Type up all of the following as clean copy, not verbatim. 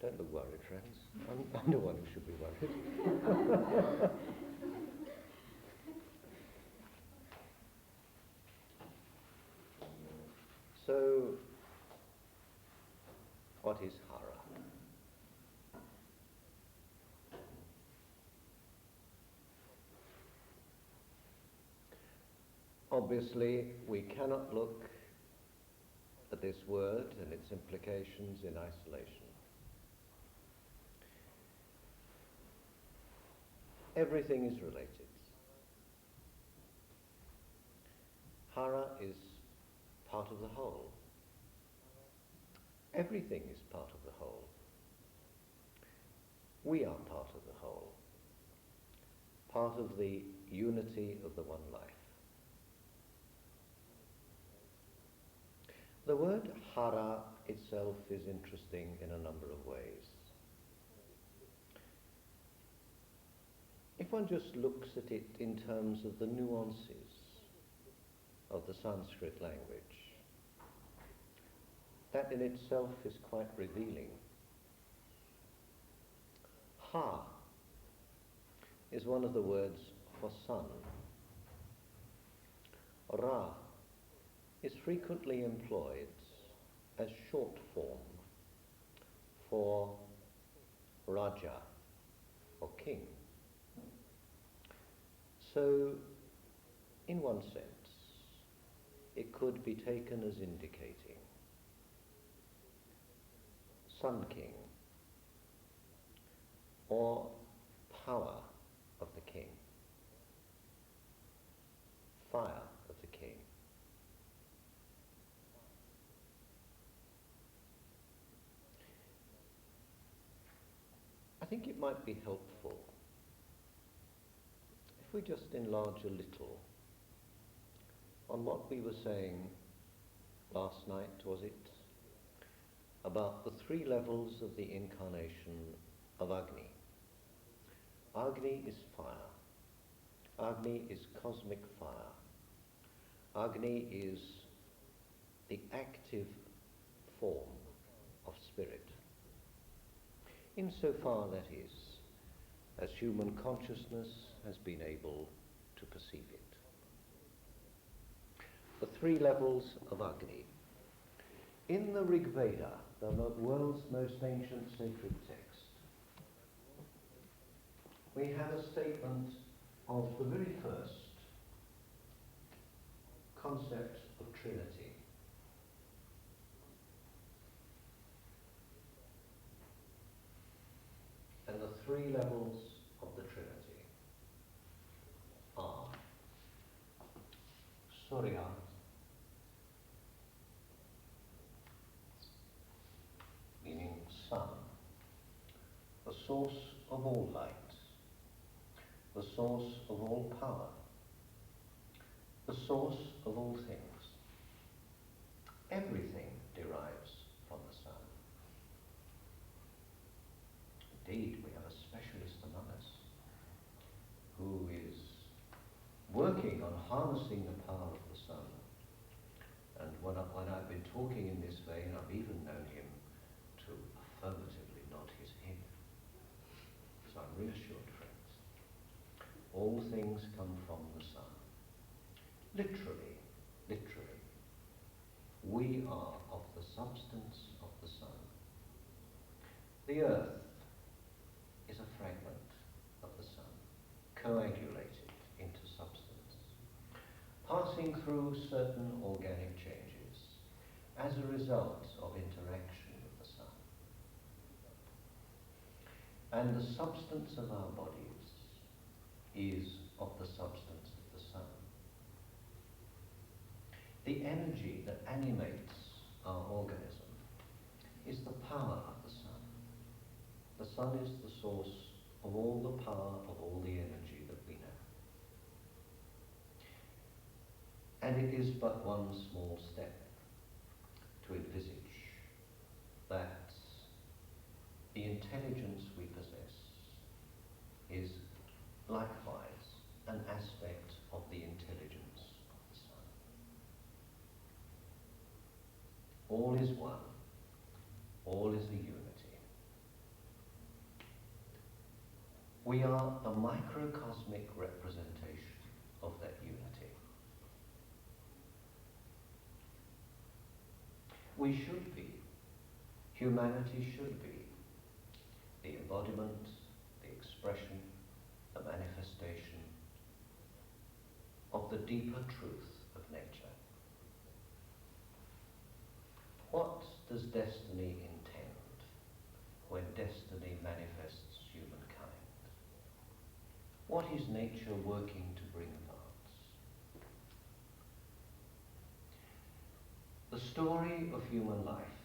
Don't look worried, friends. I'm the one who should be worried. So, what is Hara? Obviously, we cannot look at this word and its implications in isolation. Everything is related. Hara is part of the whole. Everything is part of the whole. We are part of the whole, part of the unity of the one life. The word Hara itself is interesting in a number of ways. If one just looks at it in terms of the nuances of the Sanskrit language, that in itself is quite revealing. Ha is one of the words for sun. Ra is frequently employed as short form for Raja or king. So, in one sense, it could be taken as indicating Sun King or power of the king, fire of the king. I think it might be helpful if we just enlarge a little on what we were saying last night, was it? About the three levels of the incarnation of Agni. Agni is fire. Agni is cosmic fire. Agni is the active form of spirit. Insofar, that is, as human consciousness has been able to perceive it. The three levels of Agni. In the Rig Veda, the world's most ancient sacred text, we have a statement of the very first concept of Trinity. And the three levels of the Trinity are Surya, meaning sun, the source of all light, the source of all power, the source of all things. Everything derives from the sun. Indeed, we have a specialist among us who is working on harnessing the power of the sun. And when I've been talking in this vein, I've even known him to affirmatively nod his head. So I'm reassured, friends. All things come from the sun. Literally, we are of the substance of the sun. The earth is a fragment of the sun, coagulated into substance, passing through certain organic changes as a result of interaction with the sun. And the substance of our bodies is of the substance of the sun. The energy that animates our organism is the power of the sun. The sun is the source of all the power, of all the energy that we know. And it is but one small step to envisage that the intelligence we possess is likewise an aspect of the intelligence of the sun. All is one, all is a unity. We are a microcosmic representation of that unity. We should be, humanity should be, the embodiment, the expression, the manifestation of the deeper truth of nature. What does destiny intend when destiny manifests humankind? What is nature working to bring about? The story of human life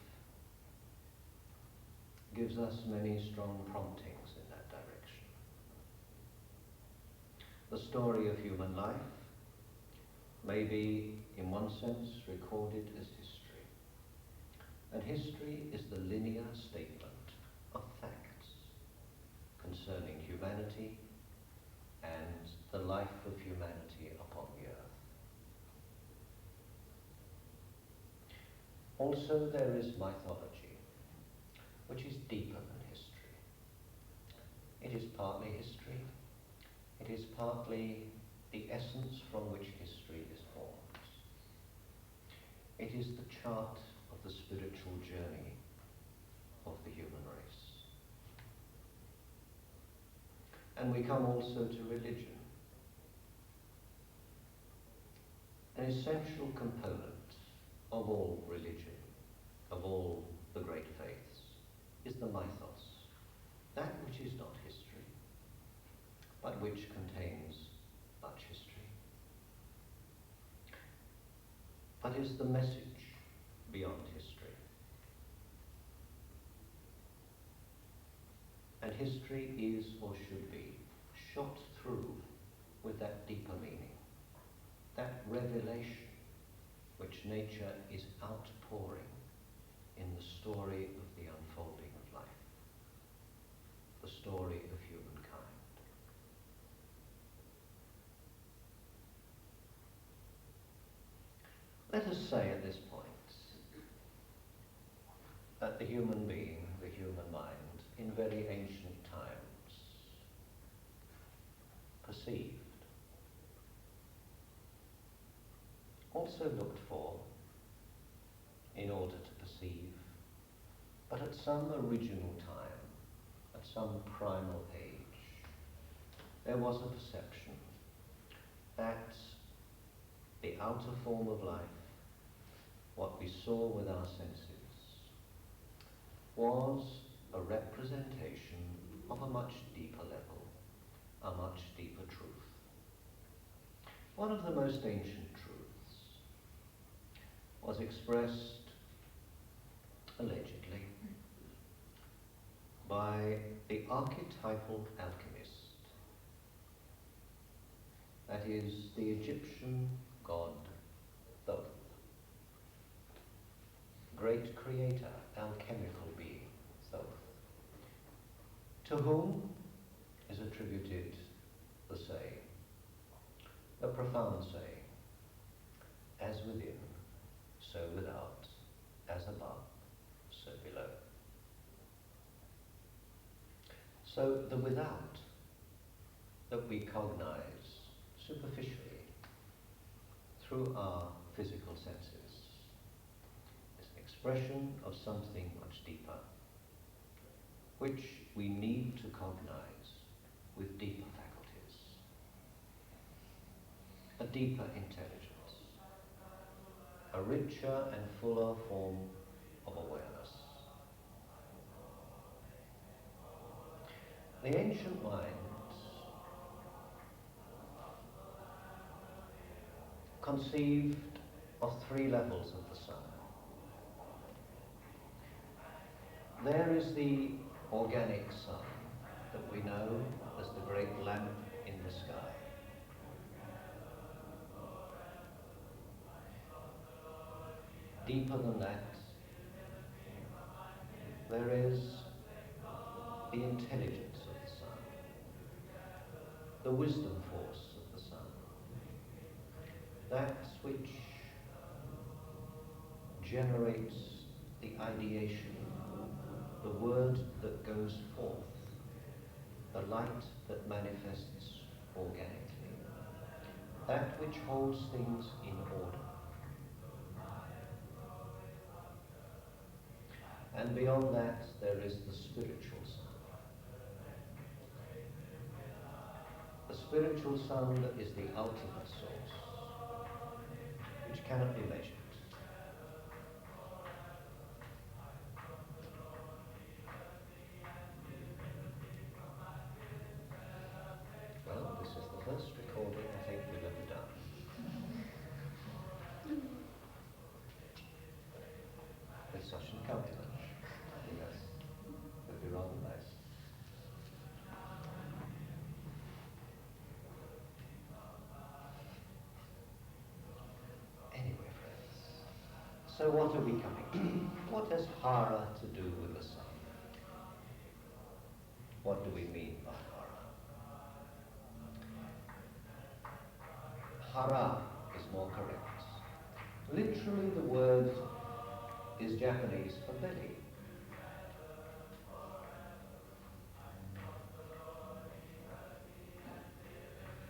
gives us many strong promptings in that direction. The story of human life may be, in one sense, recorded as history. And history is the linear statement of facts concerning humanity and the life of humanity upon the earth. Also, there is mythology, which is deeper than history. It is partly history. It is partly the essence from which history is formed. It is the chart of the spiritual journey of the human race. And we come also to religion. An essential component of all religion, of all the great faiths, is the mythos, that which is not history, but which contains much history, but is the message beyond history. And history is, or should be, shot through with that deeper meaning, that revelation which nature is outpouring in the story of the unfolding of life, the story of humankind. Let us say at this point that the human being, the human mind, in very ancient times perceived, also looked for, in order to perceive, but at some original time, at some primal age, there was a perception that the outer form of life, what we saw with our senses, was a representation of a much deeper level, a much deeper truth. One of the most ancient truths was expressed, allegedly, by the archetypal alchemist, that is, the Egyptian god Thoth, great creator, alchemical being, Thoth, to whom is attributed the saying, the profound saying, as within, so without, as above, so below. So the without that we cognize superficially through our physical senses is an expression of something much deeper, which we need to cognize with deeper faculties, a deeper intelligence, a richer and fuller form of awareness. The ancient minds conceived of three levels of the sun. There is the organic sun that we know as the great lamp in the sky. Deeper than that, there is the intelligence of the sun, the wisdom force of the sun, that which generates the ideation, the word that goes forth the light that manifests organically, that which holds things in order. And beyond that, there is the spiritual sun. The spiritual sun is the ultimate source, which cannot be measured. Well, this is the first recording I think we've ever done. With such an accompaniment. I think that would be rather nice. Anyway, friends, so what are we coming to? What has Hara to do with the sun? What do we mean by Hara? Hara is more correct. Literally, the word is Japanese for belly.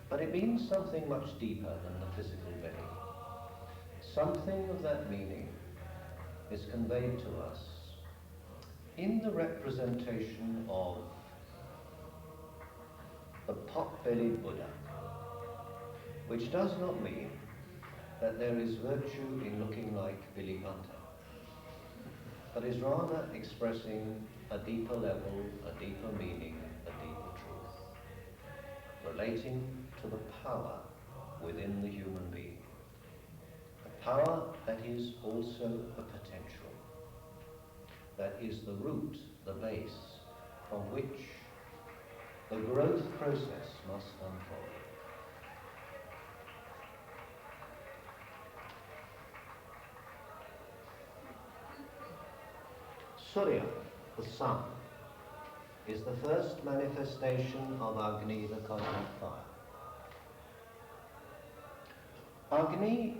But it means something much deeper than the physical belly. Something of that meaning is conveyed to us in the representation of the pot-bellied Buddha, which does not mean that there is virtue in looking like Billy Hunter, but is rather expressing a deeper level, a deeper meaning, a deeper truth, relating to the power within the human being. A power that is also a potential, that is the root, the base, from which the growth process must unfold. Surya, the sun, is the first manifestation of Agni, the cosmic fire. Agni,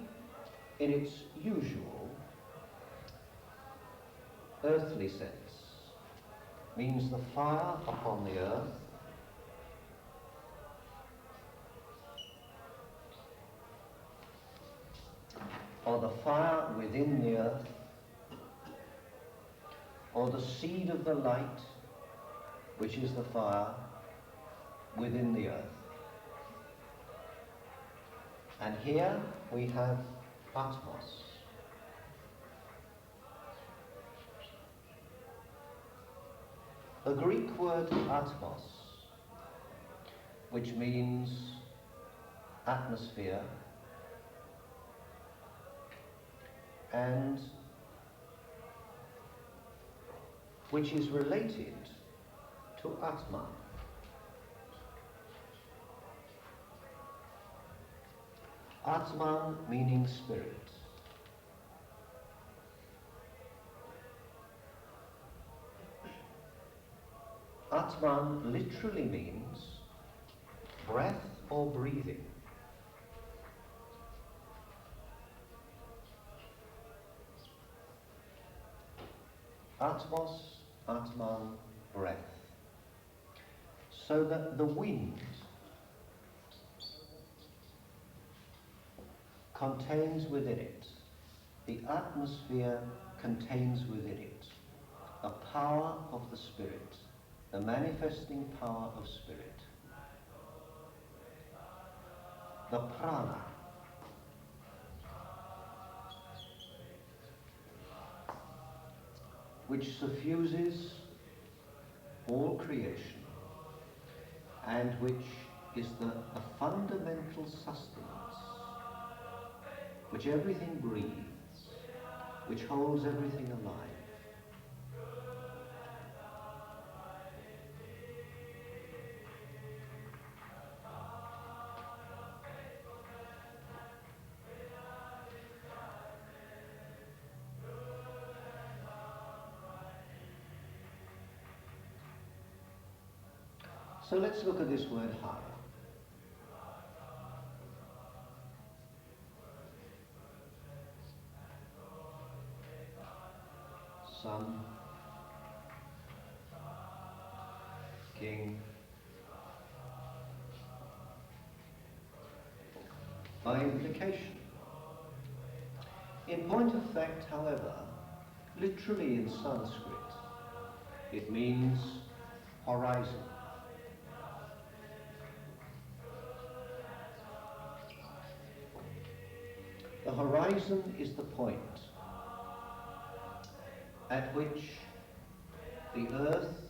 in its usual earthly sense, means the fire upon the earth, or the fire within the earth, or the seed of the light, which is the fire within the earth. And here we have Atmos. The Greek word atmos, which means atmosphere, and which is related to Atman. Atman meaning spirit. Atman literally means breath or breathing. Atmos, Atman, breath. So that the wind contains within it, the atmosphere contains within it, a power of the spirit, the manifesting power of spirit. The prana, which suffuses all creation and which is the fundamental sustenance, which everything breathes, which holds everything alive. So let's look at this word Hara. Sun, king, by implication. In point of fact, however, literally in Sanskrit, it means horizon. The horizon is the point at which the earth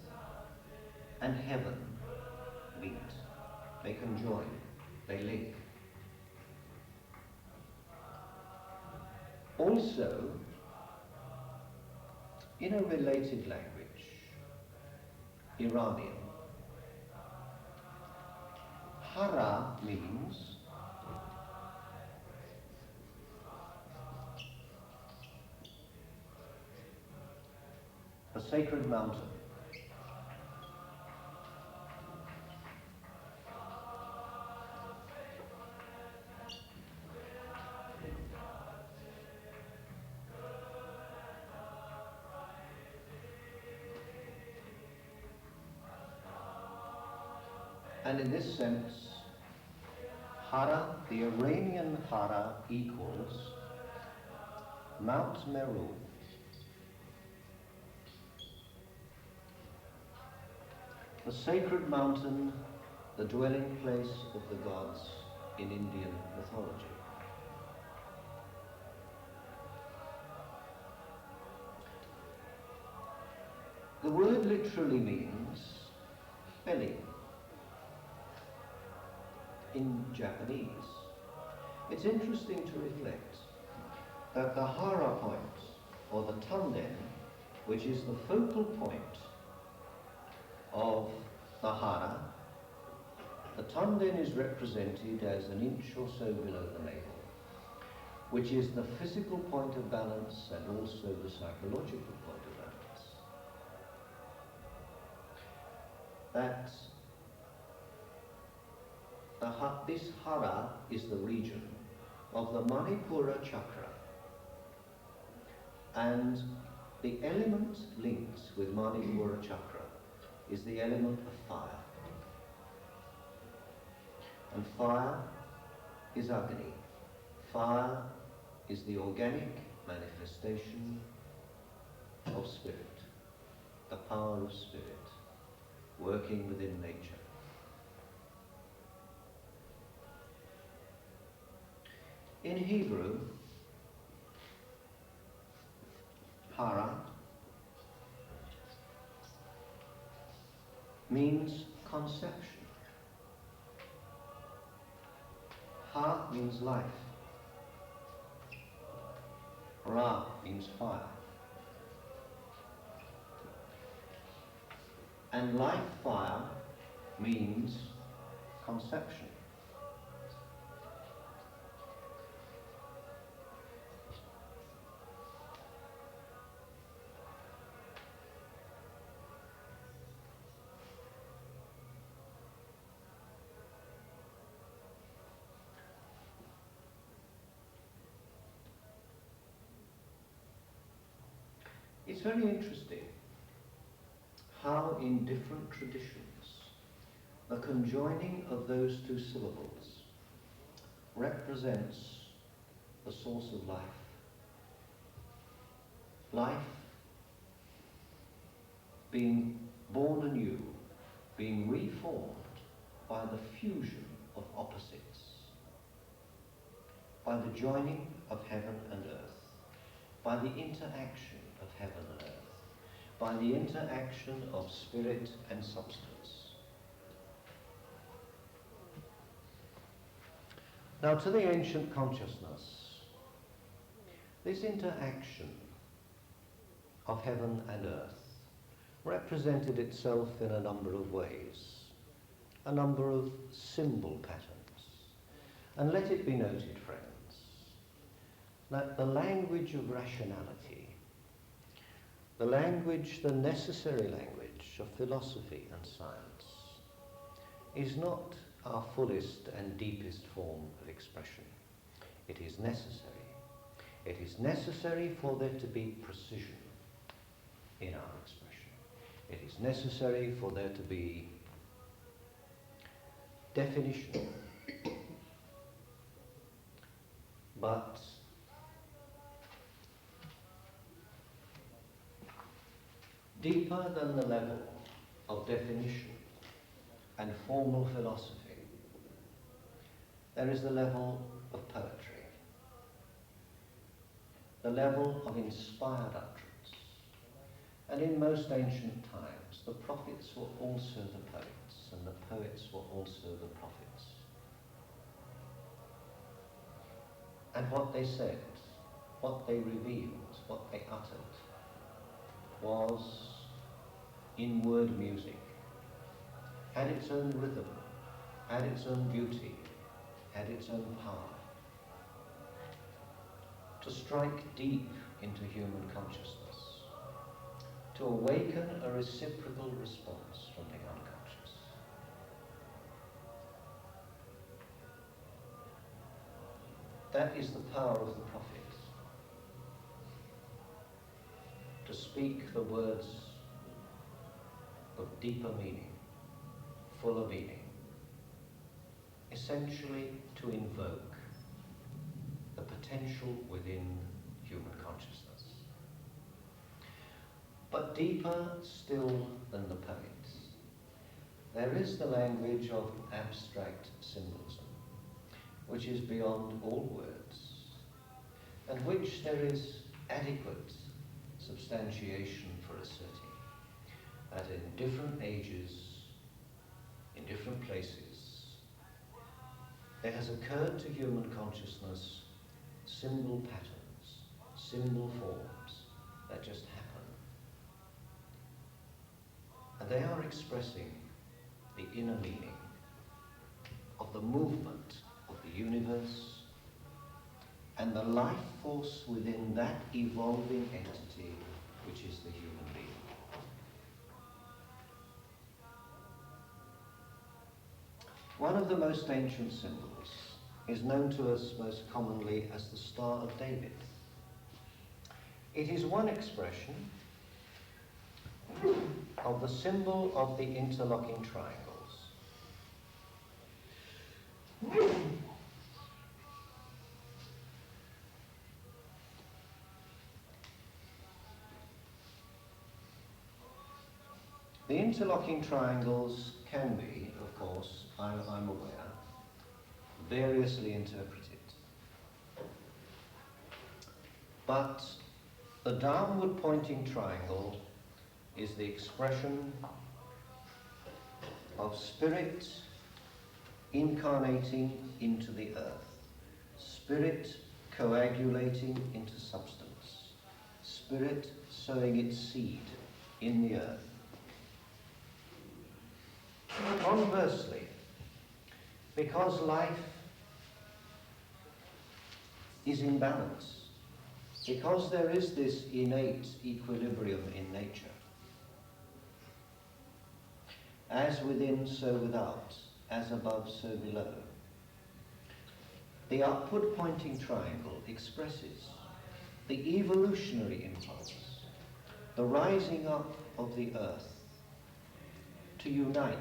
and heaven meet. They conjoin, they link. Also, in a related language, Iranian, Hara means a sacred mountain. And in this sense, Hara, the Iranian Hara, equals Mount Meru, the sacred mountain, the dwelling place of the gods in Indian mythology. The word literally means belly in Japanese. It's interesting to reflect that the Hara point, or the Tanden, which is the focal point of the Hara, the Tanden is represented as an inch or so below the navel, which is the physical point of balance and also the psychological point of balance. This Hara is the region of the Manipura chakra, and the element linked with Manipura chakra is the element of fire. And fire is Agni. Fire is the organic manifestation of spirit, the power of spirit working within nature. In Hebrew, Hara means conception. Ha means life. Ra means fire. And life fire means conception. It's very interesting how in different traditions the conjoining of those two syllables represents the source of life. Life being born anew, being reformed by the fusion of opposites, by the joining of heaven and earth, by the interaction of heaven and earth, by the interaction of spirit and substance. Now, to the ancient consciousness, this interaction of heaven and earth represented itself in a number of ways, a number of symbol patterns. And let it be noted, friends, that the language of rationality, the language, the necessary language of philosophy and science, is not our fullest and deepest form of expression. It is necessary. It is necessary for there to be precision in our expression. It is necessary for there to be definition But deeper than the level of definition and formal philosophy, there is the level of poetry, the level of inspired utterance. And in most ancient times, the prophets were also the poets, and the poets were also the prophets. And what they said, what they revealed, what they uttered, was in word music, had its own rhythm, had its own beauty, had its own power, to strike deep into human consciousness, to awaken a reciprocal response from the unconscious. That is the power of the prophet, to speak the words of deeper meaning, fuller meaning, essentially to invoke the potential within human consciousness. But deeper still than the poets, there is the language of abstract symbolism, which is beyond all words, and which there is adequate substantiation for asserting that in different ages, in different places, there has occurred to human consciousness symbol patterns, symbol forms that just happen. And they are expressing the inner meaning of the movement of the universe and the life force within that evolving entity which is the human being. One of the most ancient symbols is known to us most commonly as the Star of David. It is one expression of the symbol of the interlocking triangles. The interlocking triangles can be, of course, I'm aware, variously interpreted. But the downward pointing triangle is the expression of spirit incarnating into the earth, spirit coagulating into substance, spirit sowing its seed in the earth. Conversely, because life is in balance, because there is this innate equilibrium in nature, as within so without, as above so below, the upward pointing triangle expresses the evolutionary impulse, the rising up of the earth to unite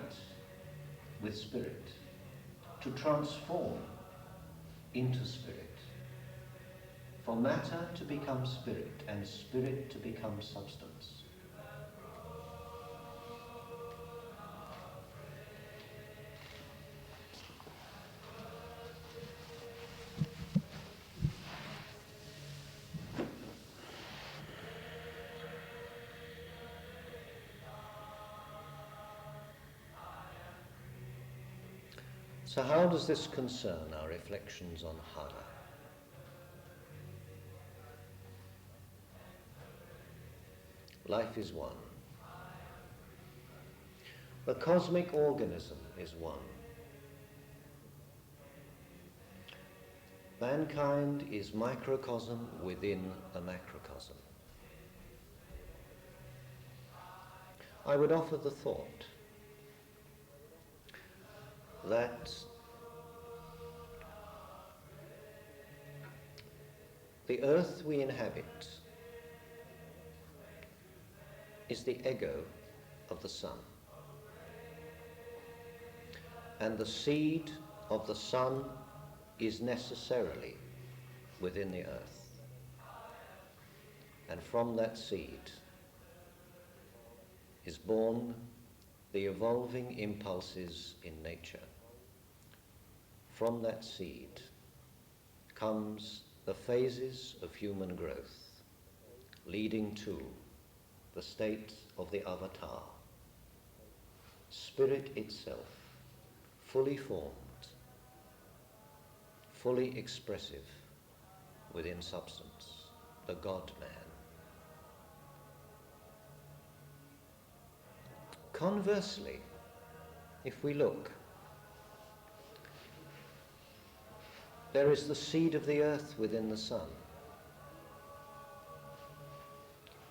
with spirit, to transform into spirit, for matter to become spirit and spirit to become substance. So how does this concern our reflections on Hara? Life is one. The cosmic organism is one. Mankind is microcosm within a macrocosm. I would offer the thought that the earth we inhabit is the ego of the sun, and the seed of the sun is necessarily within the earth. And from that seed is born the evolving impulses in nature. From that seed comes the phases of human growth, leading to the state of the avatar, spirit itself, fully formed, fully expressive within substance, the God-man. Conversely, if we look, there is the seed of the earth within the sun.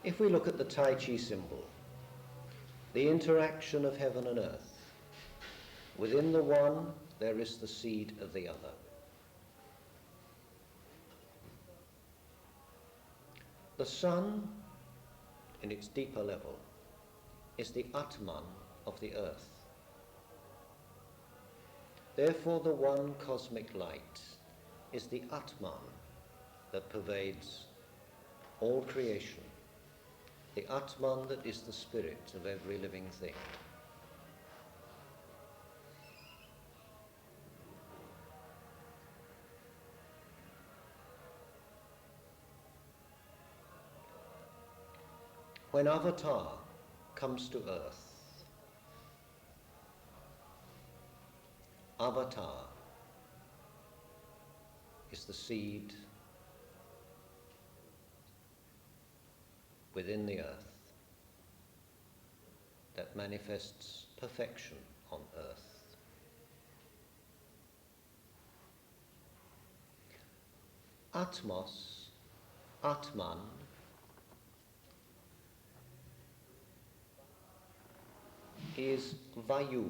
If we look at the Tai Chi symbol, the interaction of heaven and earth, within the one there is the seed of the other. The sun, in its deeper level, is the Atman of the earth. Therefore, the one cosmic light is the Atman that pervades all creation, the Atman that is the spirit of every living thing. When Avatar comes to earth, Avatar is the seed within the earth that manifests perfection on earth. Atmos, Atman, is Vayu,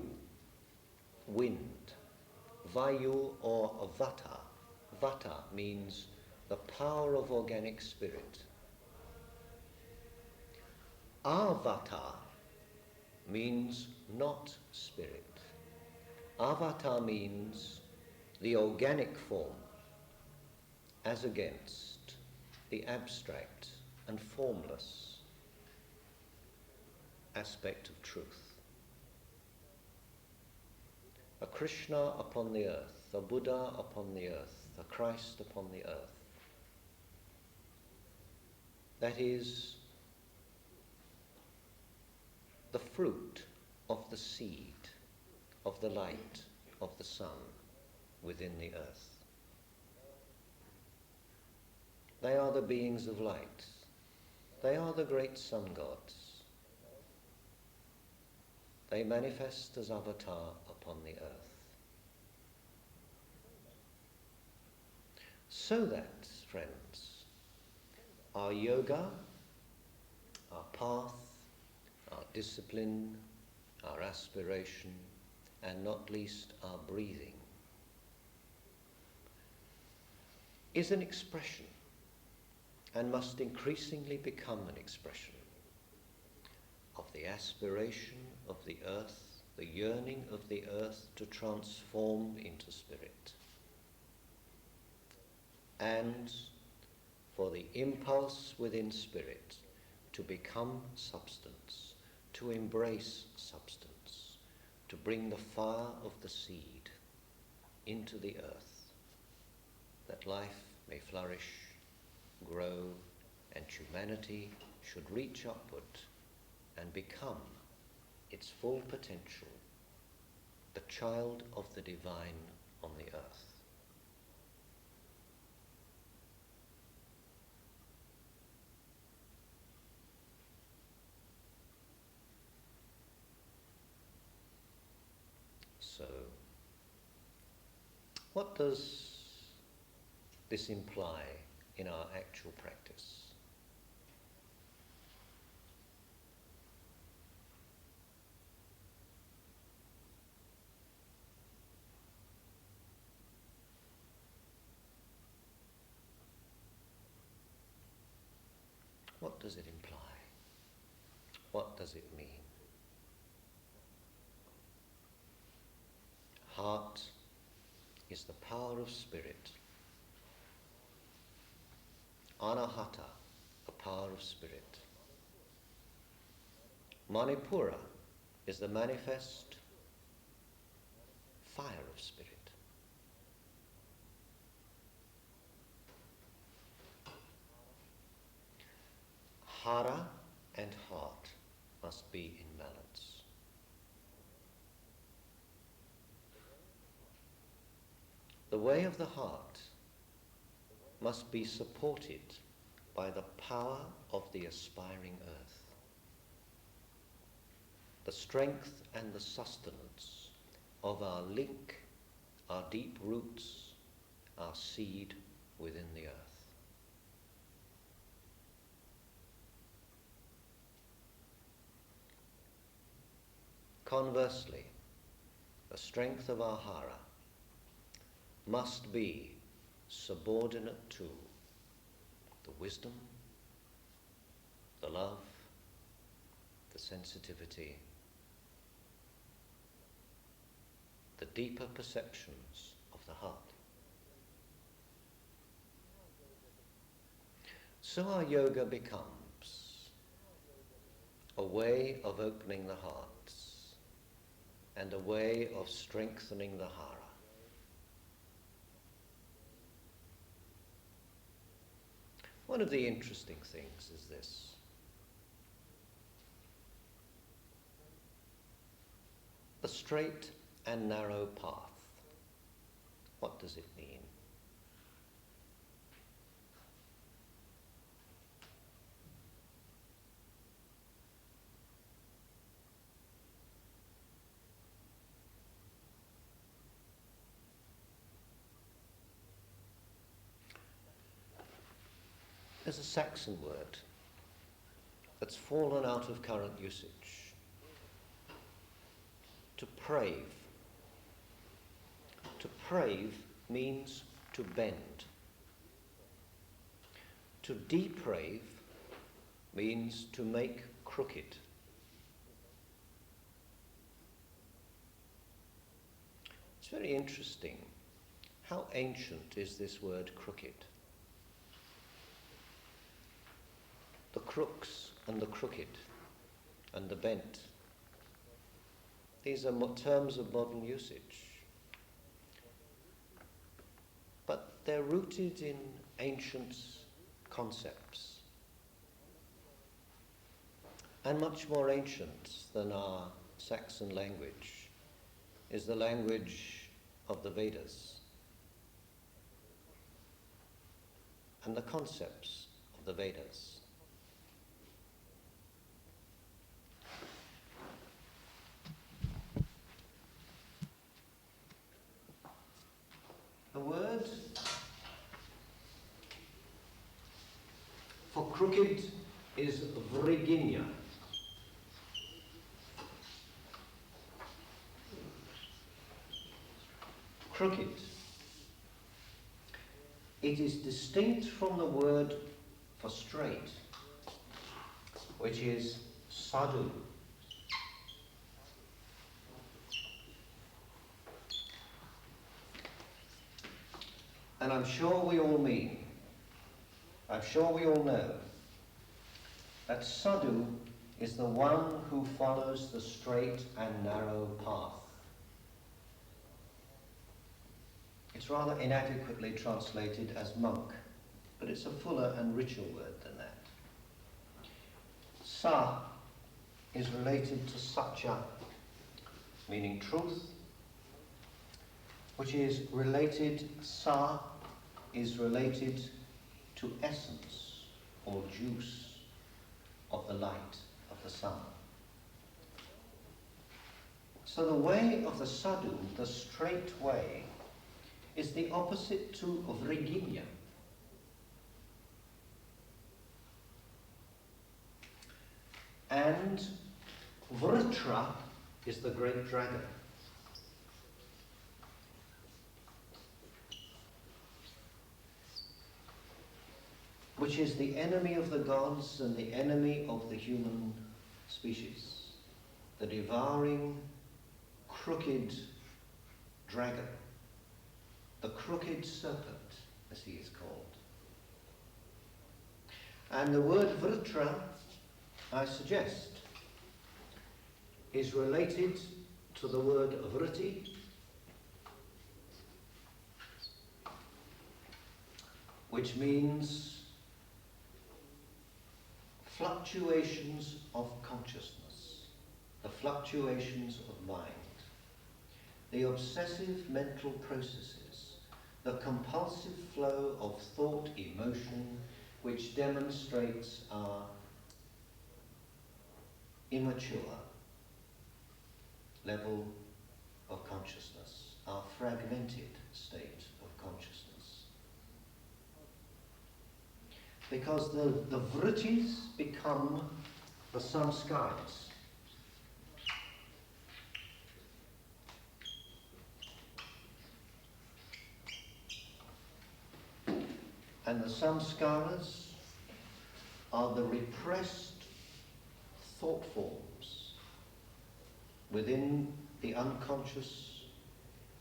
wind. Vayu or Vata. Vata means the power of organic spirit. Avata means not spirit. Avata means the organic form as against the abstract and formless aspect of truth. A Krishna upon the earth, a Buddha upon the earth, a Christ upon the earth. That is the fruit of the seed, of the light, of the sun within the earth. They are the beings of light. They are the great sun gods. They manifest as Avatar upon the earth. So that, friends, our yoga, our path, our discipline, our aspiration, and not least our breathing, is an expression, and must increasingly become an expression, of the aspiration of the earth, the yearning of the earth to transform into spirit, and for the impulse within spirit to become substance, to embrace substance, to bring the fire of the seed into the earth, that life may flourish, grow, and humanity should reach upward and become its full potential, the child of the divine on the earth. So, what does this imply in our actual practice? What does it imply? What does it mean? Heart is the power of spirit Anahata, a power of spirit. Manipura is the manifest fire of spirit. Hara and heart must be in balance. The way of the heart must be supported by the power of the aspiring earth, the strength and the sustenance of our link, our deep roots, our seed within the earth. Conversely, the strength of our Hara must be subordinate to the wisdom, the love, the sensitivity, the deeper perceptions of the heart. So our yoga becomes a way of opening the hearts and a way of strengthening the Hara. One of the interesting things is this. The straight and narrow path. What does it mean? There's a Saxon word that's fallen out of current usage. To brave. To brave means to bend. To deprave means to make crooked. It's very interesting. How ancient is this word crooked? The crooks and the crooked and the bent. These are terms of modern usage. But they're rooted in ancient concepts. And much more ancient than our Saxon language is the language of the Vedas and the concepts of the Vedas. The word for crooked is vriginya. Crooked. It is distinct from the word for straight, which is sadhu. And I'm sure we all know that sadhu is the one who follows the straight and narrow path. It's rather inadequately translated as monk, but it's a fuller and richer word than that. Sa is related to satya, meaning truth, which is related, sa is related to essence or juice of the light of the sun. So the way of the sadhu, the straight way, is the opposite to vriginya. And vritra is the great dragon. Which is the enemy of the gods and the enemy of the human species. The devouring, crooked dragon. The crooked serpent, as he is called. And the word vritra, I suggest, is related to the word vritti, which means fluctuations of consciousness, the fluctuations of mind, the obsessive mental processes, the compulsive flow of thought, emotion, which demonstrates our immature level of consciousness, our fragmented state of consciousness. Because the vrittis become the samskaras. And the samskaras are the repressed thought forms within the unconscious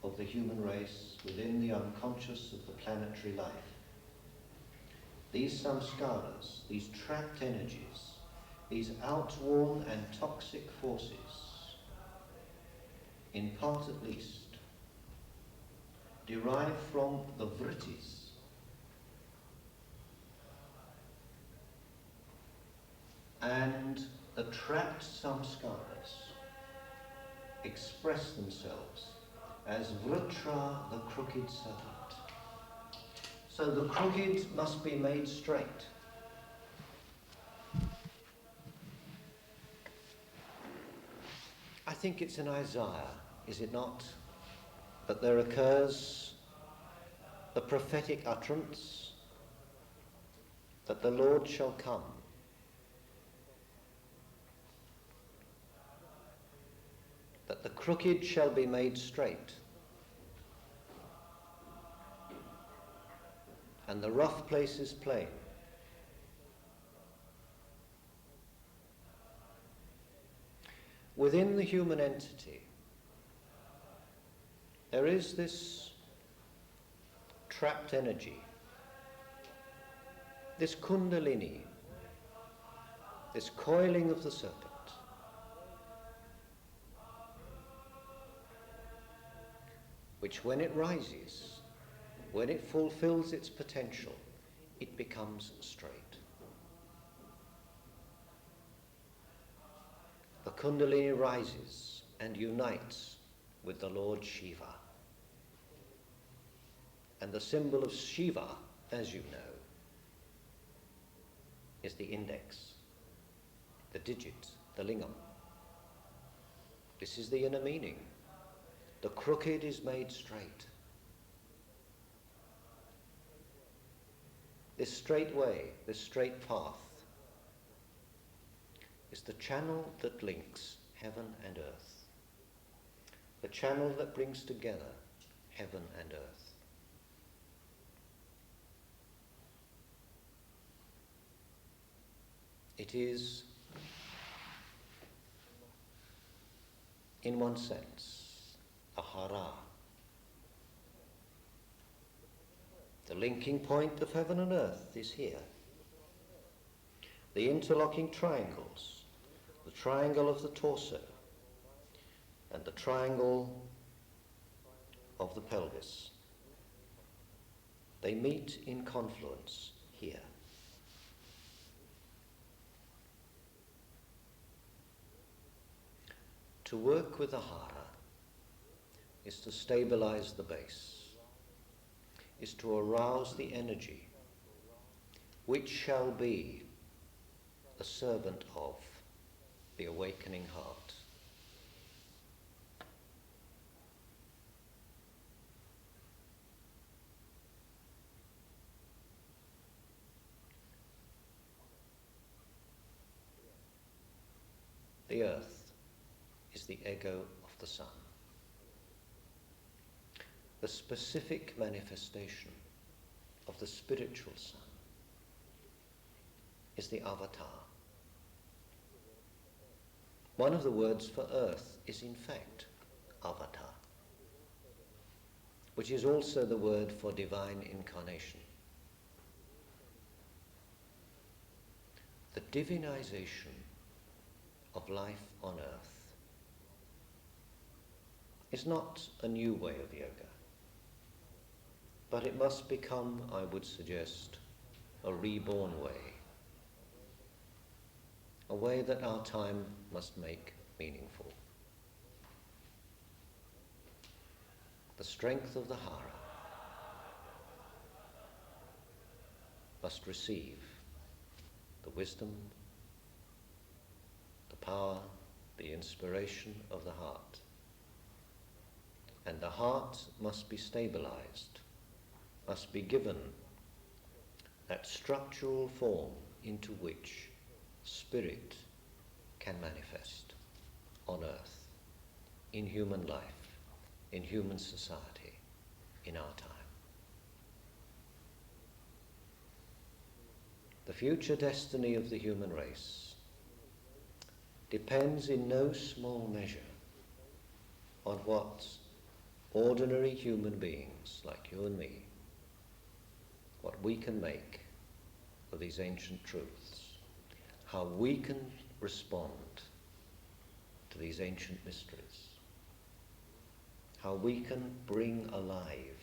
of the human race, within the unconscious of the planetary life. These samskaras, these trapped energies, these outworn and toxic forces, in part at least, derive from the vrittis, and the trapped samskaras express themselves as vritra, the crooked serpent. So the crooked must be made straight. I think it's in Isaiah, is it not, that there occurs the prophetic utterance that the Lord shall come. That the crooked shall be made straight, and the rough places plain. Within the human entity, there is this trapped energy, this kundalini, this coiling of the serpent, which when it rises, when it fulfills its potential, it becomes straight. The kundalini rises and unites with the Lord Shiva. And the symbol of Shiva, as you know, is the index, the digit, the lingam. This is the inner meaning. The crooked is made straight. This straight way, this straight path, is the channel that links heaven and earth, the channel that brings together heaven and earth. It is, in one sense, a Hara, the linking point of heaven and earth is here. The interlocking triangles, the triangle of the torso and the triangle of the pelvis, they meet in confluence here. To work with the Hara is to stabilize the base, is to arouse the energy which shall be the servant of the awakening heart. The earth is the ego of the sun. The specific manifestation of the spiritual sun is the avatar. One of the words for earth is in fact avatar, which is also the word for divine incarnation. the divinization of life on earth is not a new way of yoga, but it must become, I would suggest, a reborn way, a way that our time must make meaningful. The strength of the Hara must receive the wisdom, the power, the inspiration of the heart. And the heart must be stabilized, must be given that structural form into which spirit can manifest on earth, in human life, in human society, in our time. The future destiny of the human race depends in no small measure on what ordinary human beings like you and me, what we can make of these ancient truths, how we can respond to these ancient mysteries, how we can bring alive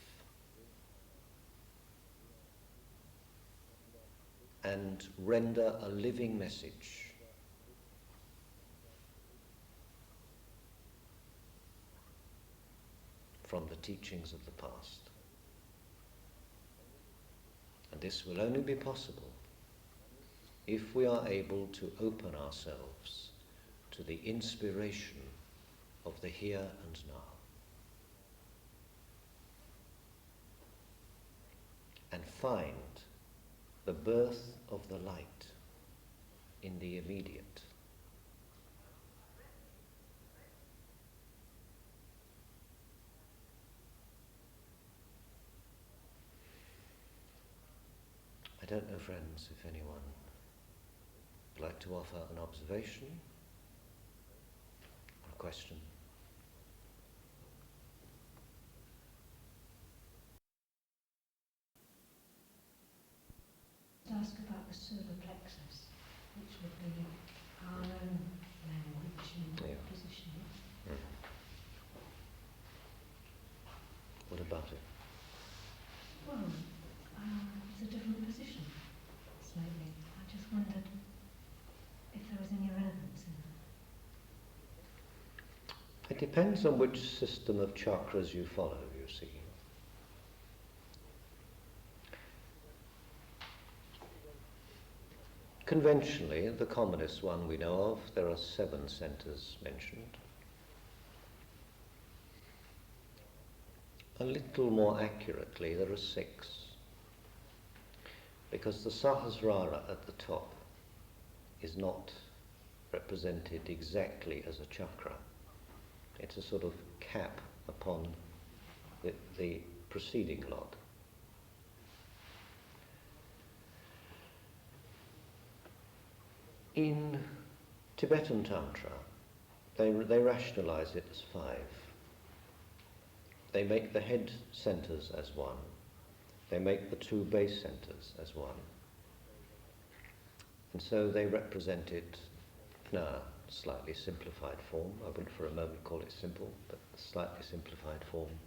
and render a living message from the teachings of the past. And this will only be possible if we are able to open ourselves to the inspiration of the here and now, and find the birth of the light in the immediate. I don't know, friends, if anyone would like to offer an observation or a question. Ask about the solar plexus, which would be our own language and positioning. Mm. What about it? Well, it's a different position, slightly. I just wondered if there was any relevance in that. It depends on which system of chakras you follow, you see. Conventionally, the commonest one we know of, there are 7 centers mentioned. A little more accurately, there are 6. Because the Sahasrara at the top is not represented exactly as a chakra. It's a sort of cap upon the preceding lot. In Tibetan Tantra, they rationalize it as 5. They make the head centers as 1. They make the 2 base centers as 1. And so they represent it in a slightly simplified form. I wouldn't for a moment call it simple, but a slightly simplified form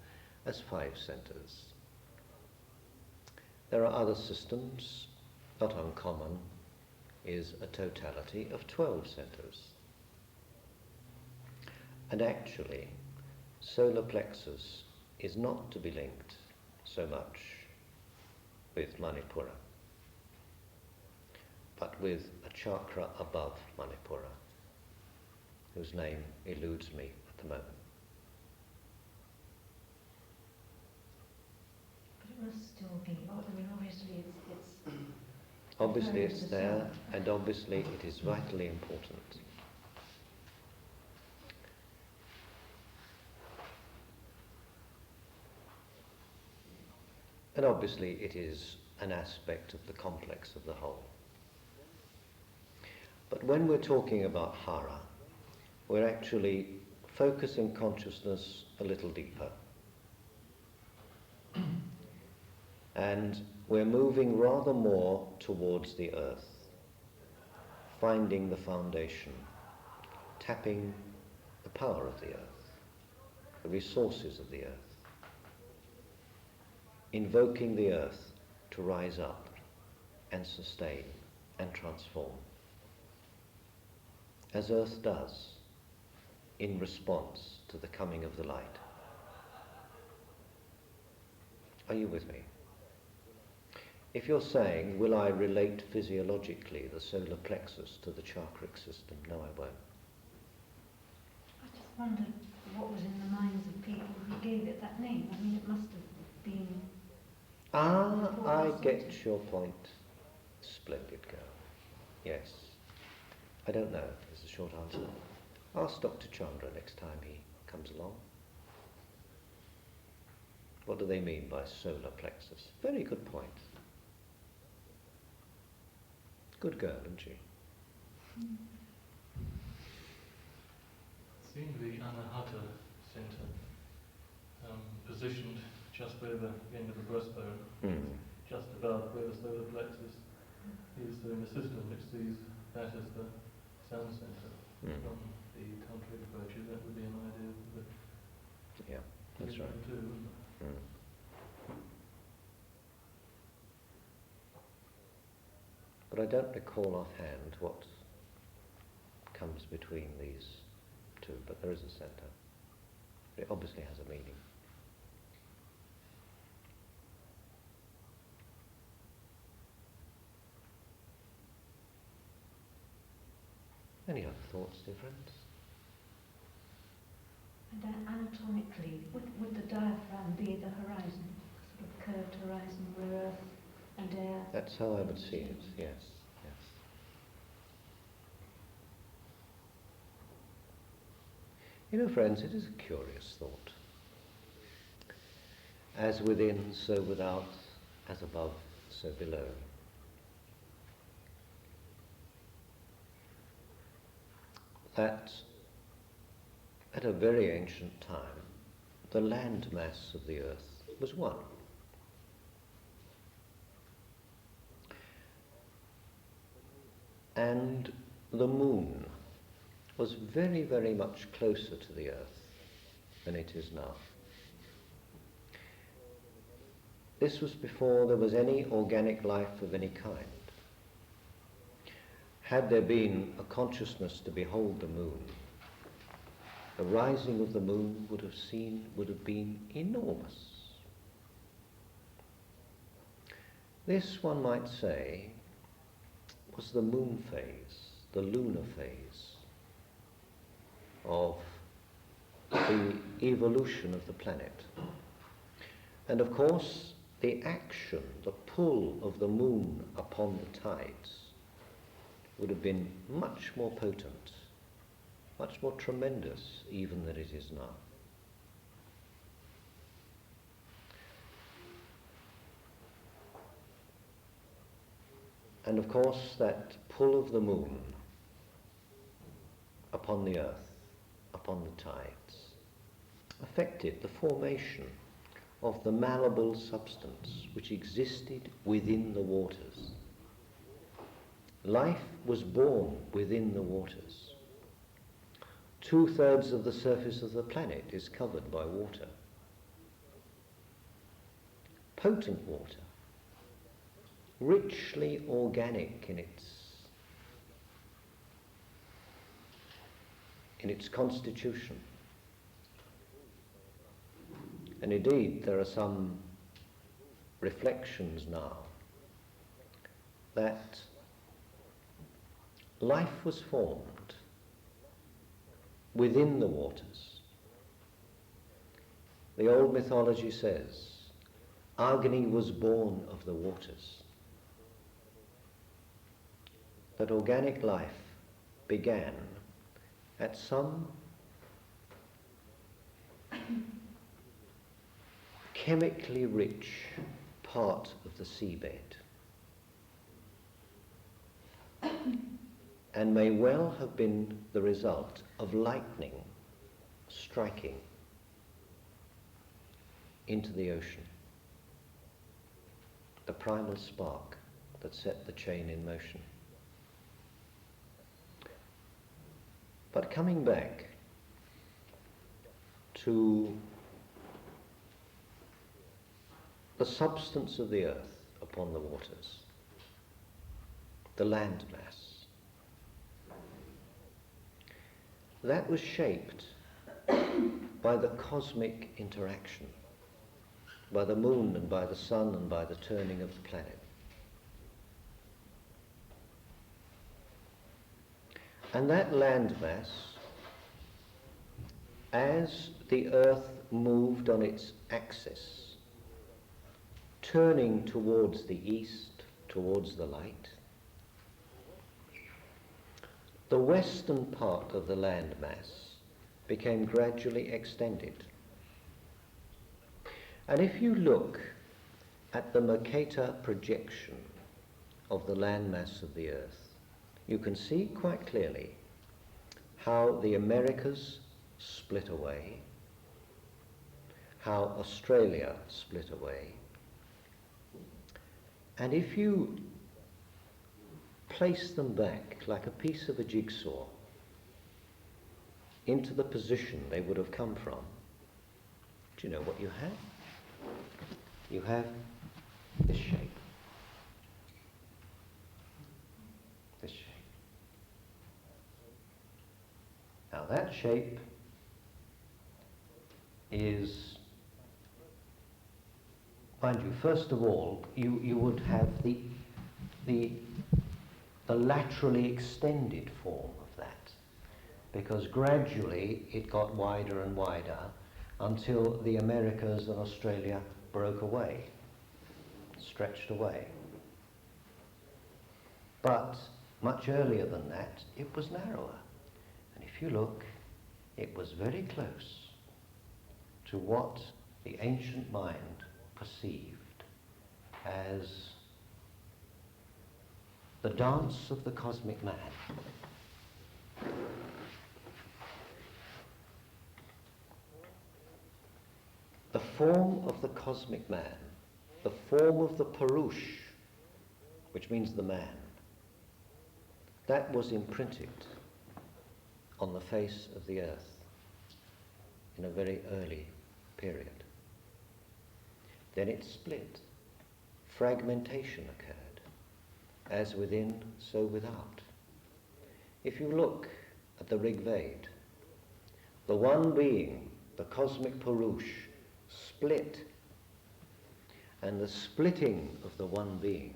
as 5 centers. There are other systems, not uncommon, is a totality of 12 centers. And actually, solar plexus is not to be linked so much with Manipura, but with a chakra above Manipura, whose name eludes me at the moment. But it must still be, I mean, obviously it's Obviously it's there, and obviously it is vitally important. And obviously it is an aspect of the complex of the whole. But when we're talking about Hara, we're actually focusing consciousness a little deeper. And we're moving rather more towards the earth. finding the foundation, tapping the power of the earth, the resources of the earth, invoking the earth to rise up and sustain and transform, as earth does in response to the coming of the light. Are you with me? If you're saying, will I relate physiologically the solar plexus to the chakric system? No, I won't. I just wondered what was in the minds of people who gave it that name. I mean, it must have been... I get your point. Splendid girl. Yes. I don't know, is the short answer. Ask Dr. Chandra next time he comes along. What do they mean by solar plexus? Very good point. Good girl, isn't she? Seeing the Anahata centre positioned just over the end of the breastbone, just above where the solar plexus is, so in a system which sees that as the sun centre. From the tantric approaches, that would be an idea of the That's right. too, wouldn't it? But I don't recall offhand what comes between these two, but there is a centre. It obviously has a meaning. Any other thoughts, dear friends? And anatomically, would the diaphragm be the horizon, sort of curved horizon where earth and air... That's how I would see it, yes. You know, friends, it is a curious thought. As within, so without, as above, so below. That at a very ancient time, the land mass of the earth was one. And the moon was very, very much closer to the earth than it is now. This was before there was any organic life of any kind. Had there been a consciousness to behold the moon, the rising of the moon would have been enormous. This, one might say, was the moon phase, the lunar phase of the evolution of the planet. And of course, the action, the pull of the moon upon the tides would have been much more potent, much more tremendous even than it is now. And of course, that pull of the moon upon the earth, upon the tides, affected the formation of the malleable substance which existed within the waters. Life was born within the waters. 2/3 of the surface of the planet is covered by water. Potent water, richly organic in its constitution. And indeed, there are some reflections now that life was formed within the waters. The old mythology says, Agni was born of the waters. That organic life began at some chemically rich part of the seabed, and may well have been the result of lightning striking into the ocean, the primal spark that set the chain in motion. But coming back to the substance of the earth upon the waters, the landmass, that was shaped by the cosmic interaction, by the moon and by the sun and by the turning of the planet. And that landmass, as the earth moved on its axis, turning towards the east, towards the light, the western part of the landmass became gradually extended. And if you look at the Mercator projection of the landmass of the earth, you can see quite clearly how the Americas split away, how Australia split away. And if you place them back like a piece of a jigsaw into the position they would have come from, do you know what you have? You have this shape. This shape. Now that shape is, mind you, first of all, you would have the laterally extended form of that, because gradually it got wider and wider until the Americas and Australia broke away, stretched away. But much earlier than that, it was narrower. And if you look, it was very close to what the ancient mind perceived as the dance of the cosmic man. The form of the cosmic man, the form of the Purush, which means the man, that was imprinted on the face of the earth in a very early period. Then it split. Fragmentation occurred, as within, so without. If you look at the Rig Veda, the one being, the cosmic Purush, split, and the splitting of the one being,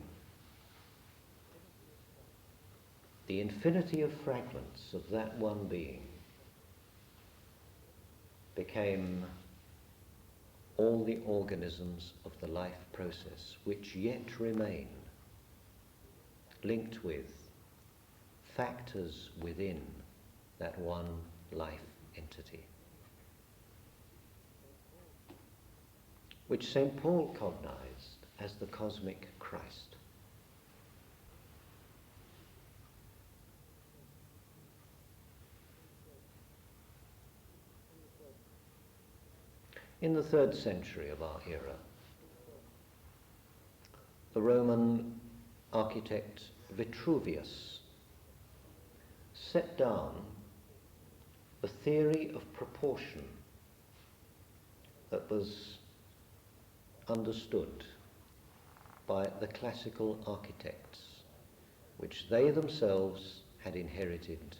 the infinity of fragments of that one being, became all the organisms of the life process which yet remain linked with factors within that one life entity, which St. Paul cognized as the cosmic Christ. In the 3rd century of our era, the Roman architect Vitruvius set down the theory of proportion that was understood by the classical architects, which they themselves had inherited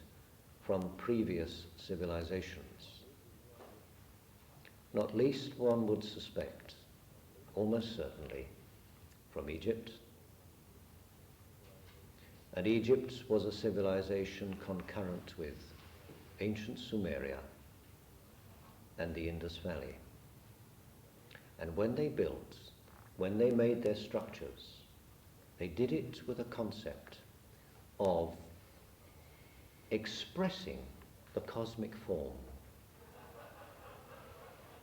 from previous civilizations. Not least, one would suspect, almost certainly, from Egypt. And Egypt was a civilization concurrent with ancient Sumeria and the Indus Valley. And when they built, when they made their structures, they did it with a concept of expressing the cosmic form,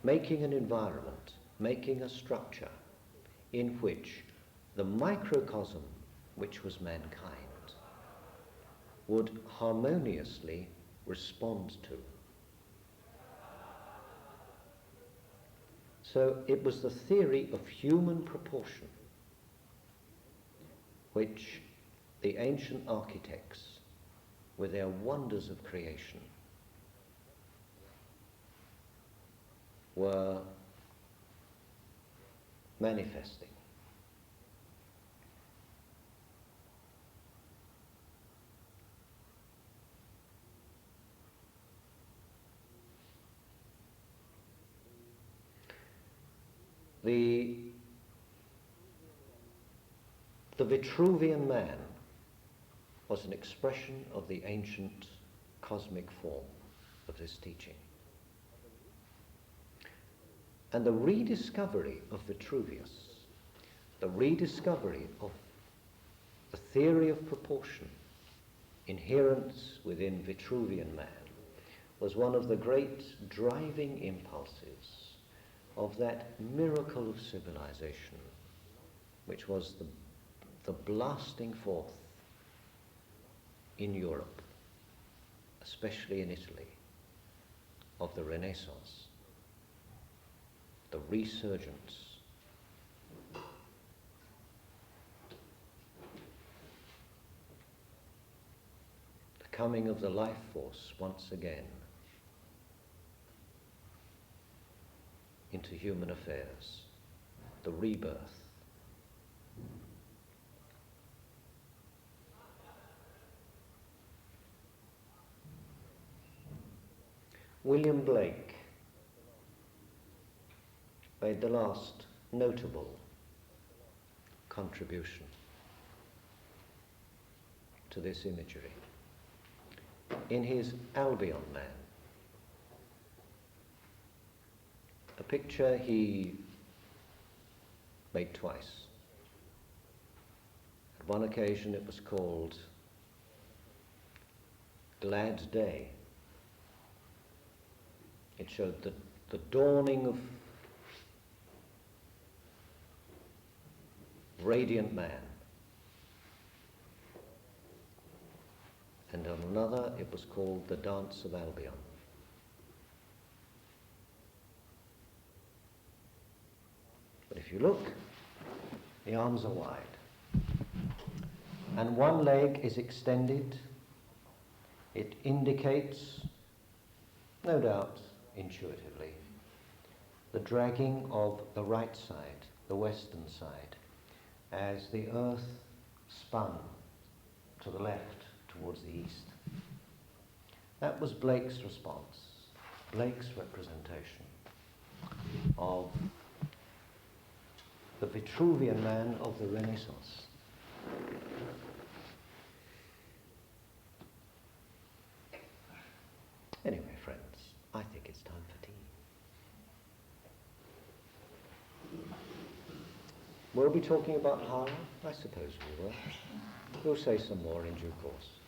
making an environment, making a structure in which the microcosm, which was mankind, would harmoniously respond to. So it was the theory of human proportion which the ancient architects, with their wonders of creation, were manifesting. The Vitruvian man was an expression of the ancient cosmic form of this teaching. And the rediscovery of Vitruvius, the rediscovery of the theory of proportion inherent within Vitruvian man, was one of the great driving impulses of that miracle of civilization, which was the blasting forth in Europe, especially in Italy, of the Renaissance, the resurgence. The coming of the life force once again into human affairs, the rebirth. William Blake made the last notable contribution to this imagery in his Albion Man, a picture he made twice. At one occasion it was called Glad Day. It showed the dawning of radiant man. And on another it was called The Dance of Albion. But if you look, the arms are wide. And one leg is extended. It indicates, no doubt intuitively, the dragging of the right side, the western side, as the earth spun to the left towards the east. That was Blake's response, Blake's representation of the Vitruvian man of the Renaissance. Anyway, friends, I think it's time for tea. We'll be talking about Hara? I suppose we will. We'll say some more in due course.